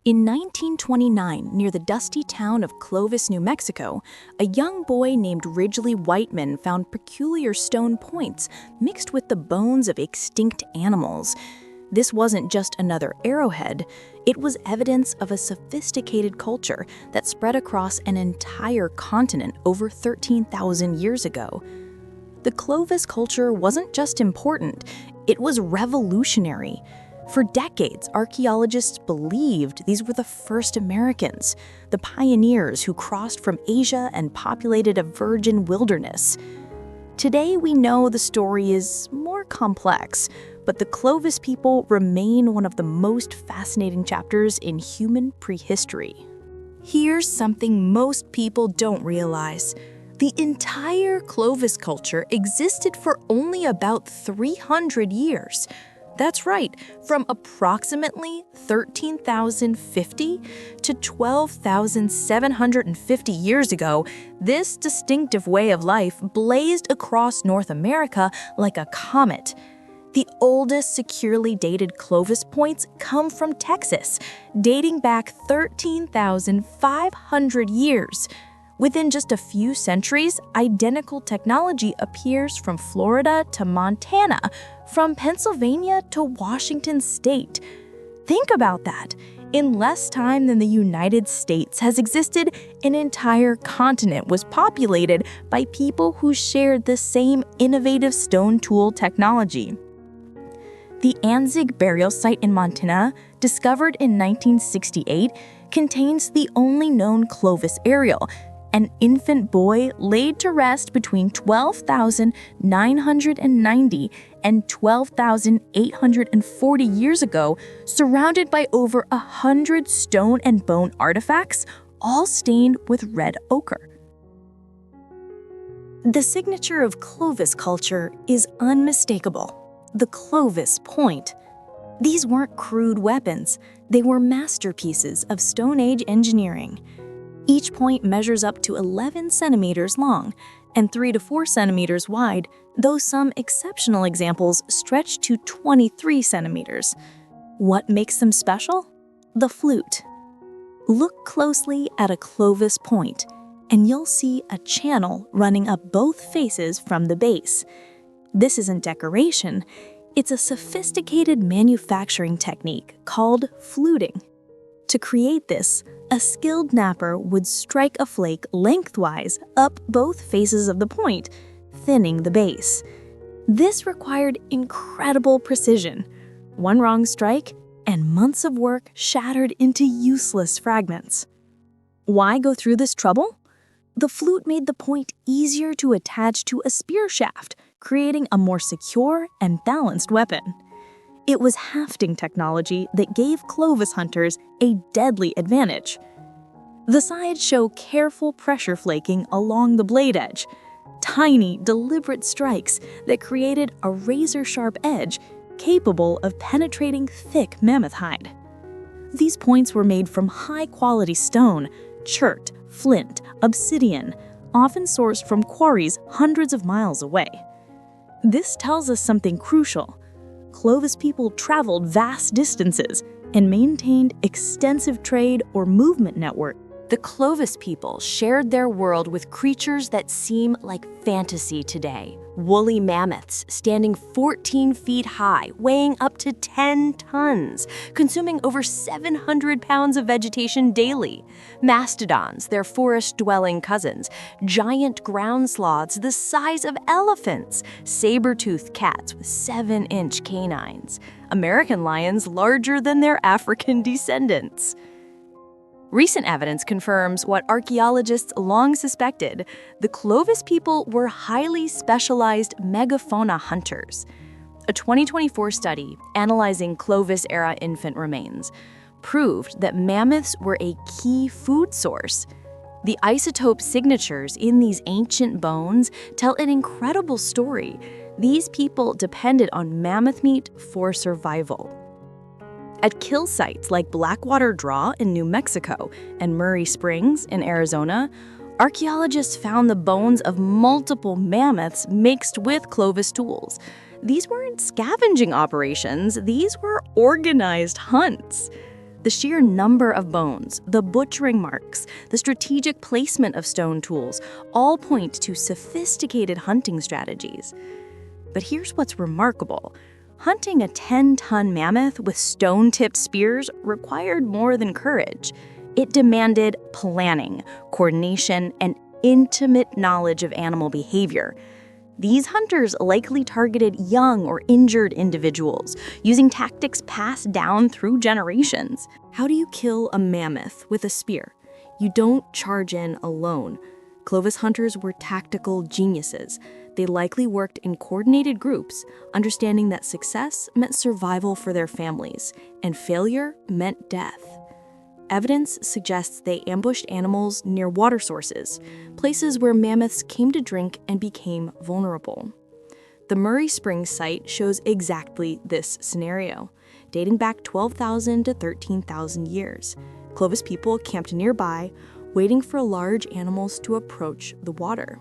In 1929, near the dusty town of Clovis, New Mexico, a young boy named Ridgely Whiteman found peculiar stone points mixed with the bones of extinct animals. This wasn't just another arrowhead, it was evidence of a sophisticated culture that spread across an entire continent over 13,000 years ago. The Clovis culture wasn't just important, it was revolutionary. For decades, archaeologists believed these were the first Americans, the pioneers who crossed from Asia and populated a virgin wilderness. Today, we know the story is more complex, but the Clovis people remain one of the most fascinating chapters in human prehistory. Here's something most people don't realize. The entire Clovis culture existed for only about 300 years. That's right, from approximately 13,050 to 12,750 years ago, this distinctive way of life blazed across North America like a comet. The oldest securely dated Clovis points come from Texas, dating back 13,500 years. Within just a few centuries, identical technology appears from Florida to Montana, from Pennsylvania to Washington state. Think about that. In less time than the United States has existed, an entire continent was populated by people who shared the same innovative stone tool technology. The Anzig burial site in Montana, discovered in 1968, contains the only known Clovis aerial, an infant boy laid to rest between 12,990 and 12,840 years ago, surrounded by over 100 stone and bone artifacts, all stained with red ochre. The signature of Clovis culture is unmistakable: the Clovis point. These weren't crude weapons, they were masterpieces of Stone Age engineering. Each point measures up to 11 centimeters long and 3 to 4 centimeters wide, though some exceptional examples stretch to 23 centimeters. What makes them special? The flute. Look closely at a Clovis point, and you'll see a channel running up both faces from the base. This isn't decoration, it's a sophisticated manufacturing technique called fluting. To create this, a skilled napper would strike a flake lengthwise up both faces of the point, thinning the base. This required incredible precision. One wrong strike, and months of work shattered into useless fragments. Why go through this trouble? The flute made the point easier to attach to a spear shaft, creating a more secure and balanced weapon. It was hafting technology that gave Clovis hunters a deadly advantage. The sides show careful pressure flaking along the blade edge, tiny, deliberate strikes that created a razor-sharp edge capable of penetrating thick mammoth hide. These points were made from high-quality stone, chert, flint, obsidian, often sourced from quarries hundreds of miles away. This tells us something crucial. Clovis people traveled vast distances and maintained extensive trade or movement network. The Clovis people shared their world with creatures that seem like fantasy today. Woolly mammoths standing 14 feet high, weighing up to 10 tons, consuming over 700 pounds of vegetation daily. Mastodons, their forest-dwelling cousins. Giant ground sloths the size of elephants. Saber-toothed cats with 7-inch canines. American lions larger than their African descendants. Recent evidence confirms what archaeologists long suspected: the Clovis people were highly specialized megafauna hunters. A 2024 study analyzing Clovis-era infant remains proved that mammoths were a key food source. The isotope signatures in these ancient bones tell an incredible story. These people depended on mammoth meat for survival. At kill sites like Blackwater Draw in New Mexico and Murray Springs in Arizona, archaeologists found the bones of multiple mammoths mixed with Clovis tools. These weren't scavenging operations, these were organized hunts. The sheer number of bones, the butchering marks, the strategic placement of stone tools all point to sophisticated hunting strategies. But here's what's remarkable. Hunting a 10-ton mammoth with stone-tipped spears required more than courage. It demanded planning, coordination, and intimate knowledge of animal behavior. These hunters likely targeted young or injured individuals, using tactics passed down through generations. How do you kill a mammoth with a spear? You don't charge in alone. Clovis hunters were tactical geniuses. They likely worked in coordinated groups, understanding that success meant survival for their families, and failure meant death. Evidence suggests they ambushed animals near water sources, places where mammoths came to drink and became vulnerable. The Murray Springs site shows exactly this scenario, dating back 12,000 to 13,000 years. Clovis people camped nearby, waiting for large animals to approach the water.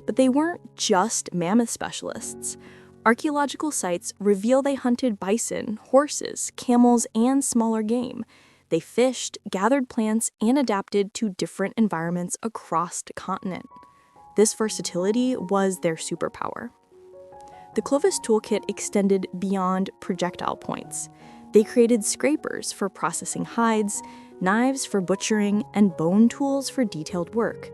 But they weren't just mammoth specialists. Archaeological sites reveal they hunted bison, horses, camels, and smaller game. They fished, gathered plants, and adapted to different environments across the continent. This versatility was their superpower. The Clovis toolkit extended beyond projectile points. They created scrapers for processing hides, knives for butchering, and bone tools for detailed work.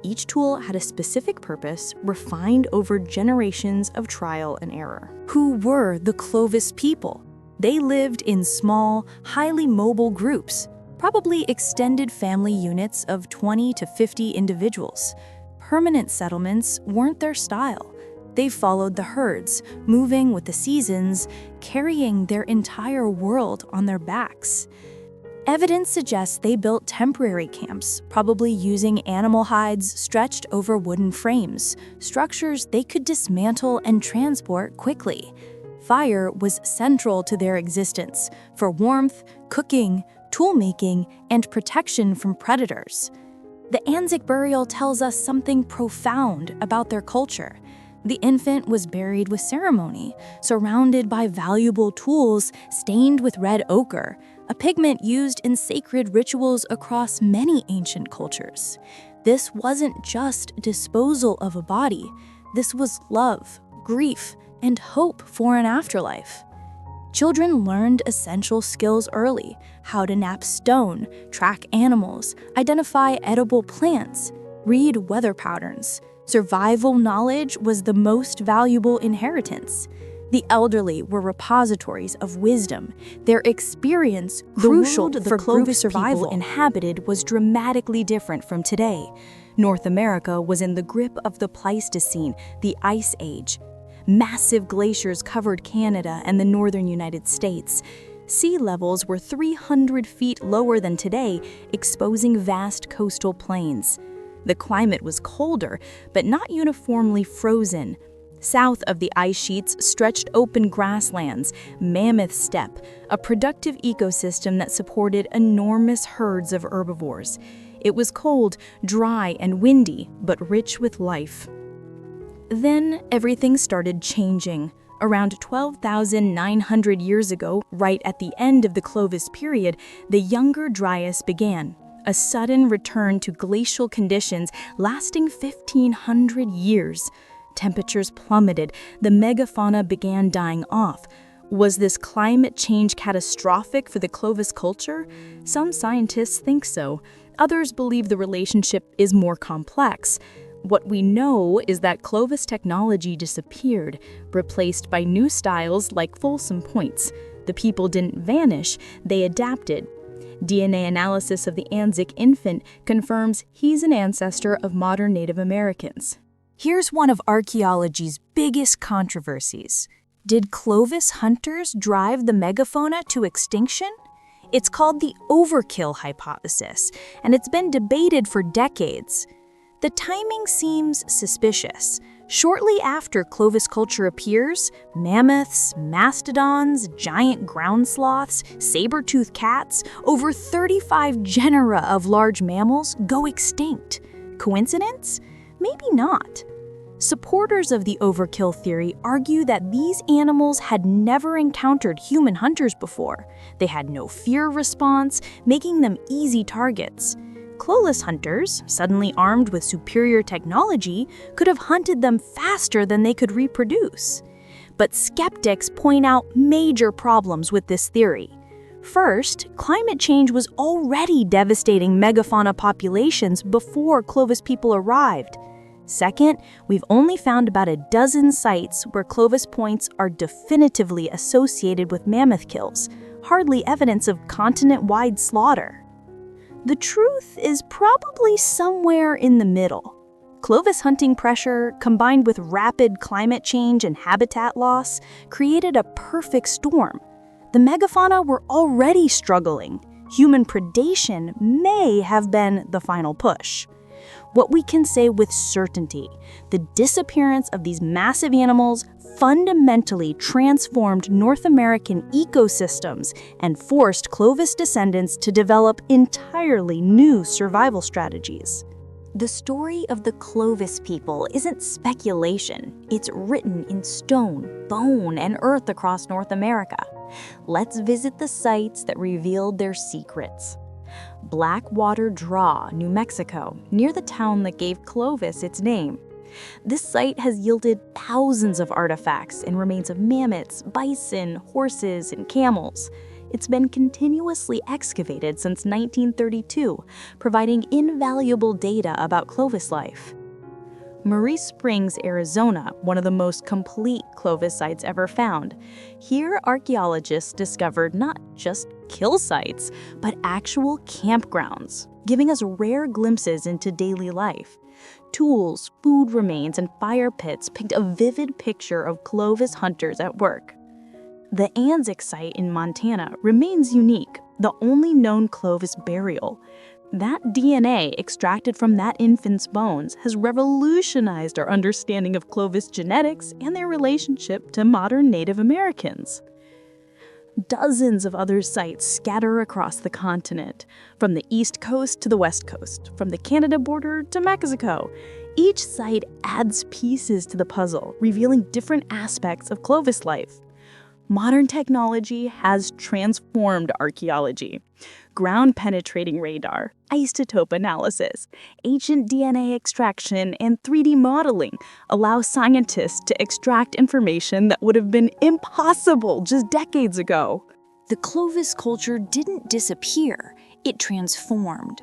Each tool had a specific purpose, refined over generations of trial and error. Who were the Clovis people? They lived in small, highly mobile groups, probably extended family units of 20 to 50 individuals. Permanent settlements weren't their style. They followed the herds, moving with the seasons, carrying their entire world on their backs. Evidence suggests they built temporary camps, probably using animal hides stretched over wooden frames, structures they could dismantle and transport quickly. Fire was central to their existence for warmth, cooking, tool-making, and protection from predators. The Anzac burial tells us something profound about their culture. The infant was buried with ceremony, surrounded by valuable tools stained with red ochre, a pigment used in sacred rituals across many ancient cultures. This wasn't just disposal of a body. This was love, grief, and hope for an afterlife. Children learned essential skills early: how to knap stone, track animals, identify edible plants, read weather patterns. Survival knowledge was the most valuable inheritance. The elderly were repositories of wisdom, their experience crucial for group survival. The inhabited was dramatically different from today. North America was in the grip of the Pleistocene, the Ice Age. Massive glaciers covered Canada and the northern United States. Sea levels were 300 feet lower than today, exposing vast coastal plains. The climate was colder, but not uniformly frozen. South of the ice sheets stretched open grasslands, Mammoth Steppe, a productive ecosystem that supported enormous herds of herbivores. It was cold, dry, and windy, but rich with life. Then everything started changing. Around 12,900 years ago, right at the end of the Clovis period, the Younger Dryas began. A sudden return to glacial conditions lasting 1,500 years. Temperatures plummeted, the megafauna began dying off. Was this climate change catastrophic for the Clovis culture? Some scientists think so. Others believe the relationship is more complex. What we know is that Clovis technology disappeared, replaced by new styles like Folsom points. The people didn't vanish, they adapted. DNA analysis of the Anzac infant confirms he's an ancestor of modern Native Americans. Here's one of archaeology's biggest controversies. Did Clovis hunters drive the megafauna to extinction? It's called the overkill hypothesis, and it's been debated for decades. The timing seems suspicious. Shortly after Clovis culture appears, mammoths, mastodons, giant ground sloths, saber-toothed cats, over 35 genera of large mammals go extinct. Coincidence? Maybe not. Supporters of the overkill theory argue that these animals had never encountered human hunters before. They had no fear response, making them easy targets. Clueless hunters, suddenly armed with superior technology, could have hunted them faster than they could reproduce. But skeptics point out major problems with this theory. First, climate change was already devastating megafauna populations before Clovis people arrived. Second, we've only found about a dozen sites where Clovis points are definitively associated with mammoth kills, hardly evidence of continent-wide slaughter. The truth is probably somewhere in the middle. Clovis hunting pressure, combined with rapid climate change and habitat loss, created a perfect storm. The megafauna were already struggling. Human predation may have been the final push. What we can say with certainty, the disappearance of these massive animals fundamentally transformed North American ecosystems and forced Clovis descendants to develop entirely new survival strategies. The story of the Clovis people isn't speculation. It's written in stone, bone, and earth across North America. Let's visit the sites that revealed their secrets. Blackwater Draw, New Mexico, near the town that gave Clovis its name. This site has yielded thousands of artifacts and remains of mammoths, bison, horses, and camels. It's been continuously excavated since 1932, providing invaluable data about Clovis life. Maurice Springs, Arizona, one of the most complete Clovis sites ever found. Here, archaeologists discovered not just kill sites, but actual campgrounds, giving us rare glimpses into daily life. Tools, food remains, and fire pits paint a vivid picture of Clovis hunters at work. The Anzac site in Montana remains unique, the only known Clovis burial. That DNA extracted from that infant's bones has revolutionized our understanding of Clovis genetics and their relationship to modern Native Americans. Dozens of other sites scatter across the continent, from the East Coast to the West Coast, from the Canada border to Mexico. Each site adds pieces to the puzzle, revealing different aspects of Clovis life. Modern technology has transformed archaeology. Ground-penetrating radar, isotope analysis, ancient DNA extraction, and 3D modeling allow scientists to extract information that would have been impossible just decades ago. The Clovis culture didn't disappear, it transformed.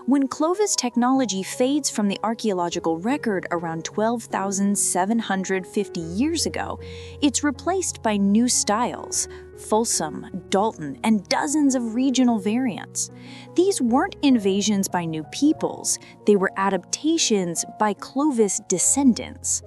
When Clovis technology fades from the archaeological record around 12,750 years ago, it's replaced by new styles, Folsom, Dalton, and dozens of regional variants. These weren't invasions by new peoples, they were adaptations by Clovis descendants.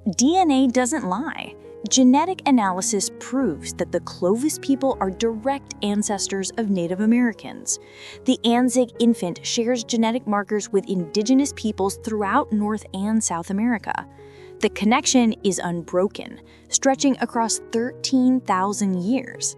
DNA doesn't lie. Genetic analysis proves that the Clovis people are direct ancestors of Native Americans. The Anzac infant shares genetic markers with indigenous peoples throughout North and South America. The connection is unbroken, stretching across 13,000 years.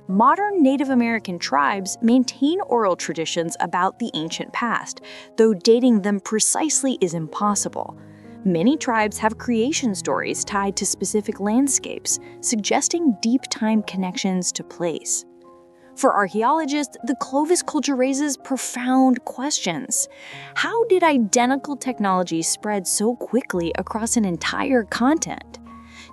Modern Native American tribes maintain oral traditions about the ancient past, though dating them precisely is impossible. Many tribes have creation stories tied to specific landscapes, suggesting deep time connections to place. For archaeologists, the Clovis culture raises profound questions. How did identical technology spread so quickly across an entire continent?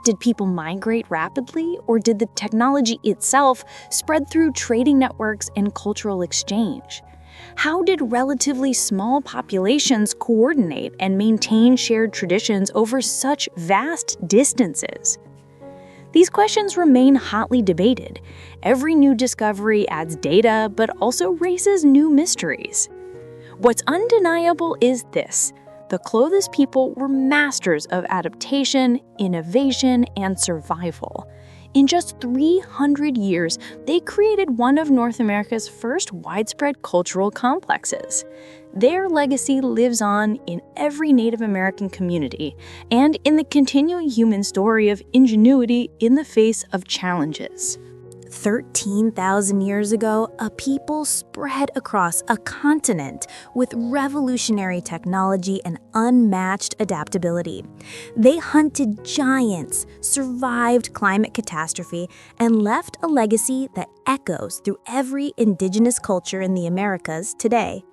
Did people migrate rapidly, or did the technology itself spread through trading networks and cultural exchange? How did relatively small populations coordinate and maintain shared traditions over such vast distances? These questions remain hotly debated. Every new discovery adds data, but also raises new mysteries. What's undeniable is this: the Clovis people were masters of adaptation, innovation, and survival. In just 300 years, they created one of North America's first widespread cultural complexes. Their legacy lives on in every Native American community and in the continuing human story of ingenuity in the face of challenges. 13,000 years ago, a people spread across a continent with revolutionary technology and unmatched adaptability. They hunted giants, survived climate catastrophe, and left a legacy that echoes through every indigenous culture in the Americas today.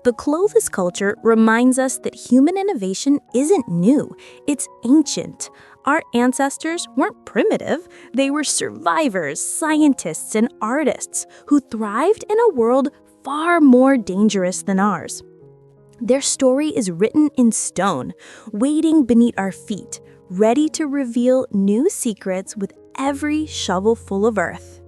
The Clovis culture reminds us that human innovation isn't new, it's ancient. Our ancestors weren't primitive, they were survivors, scientists, and artists who thrived in a world far more dangerous than ours. Their story is written in stone, waiting beneath our feet, ready to reveal new secrets with every shovelful of earth.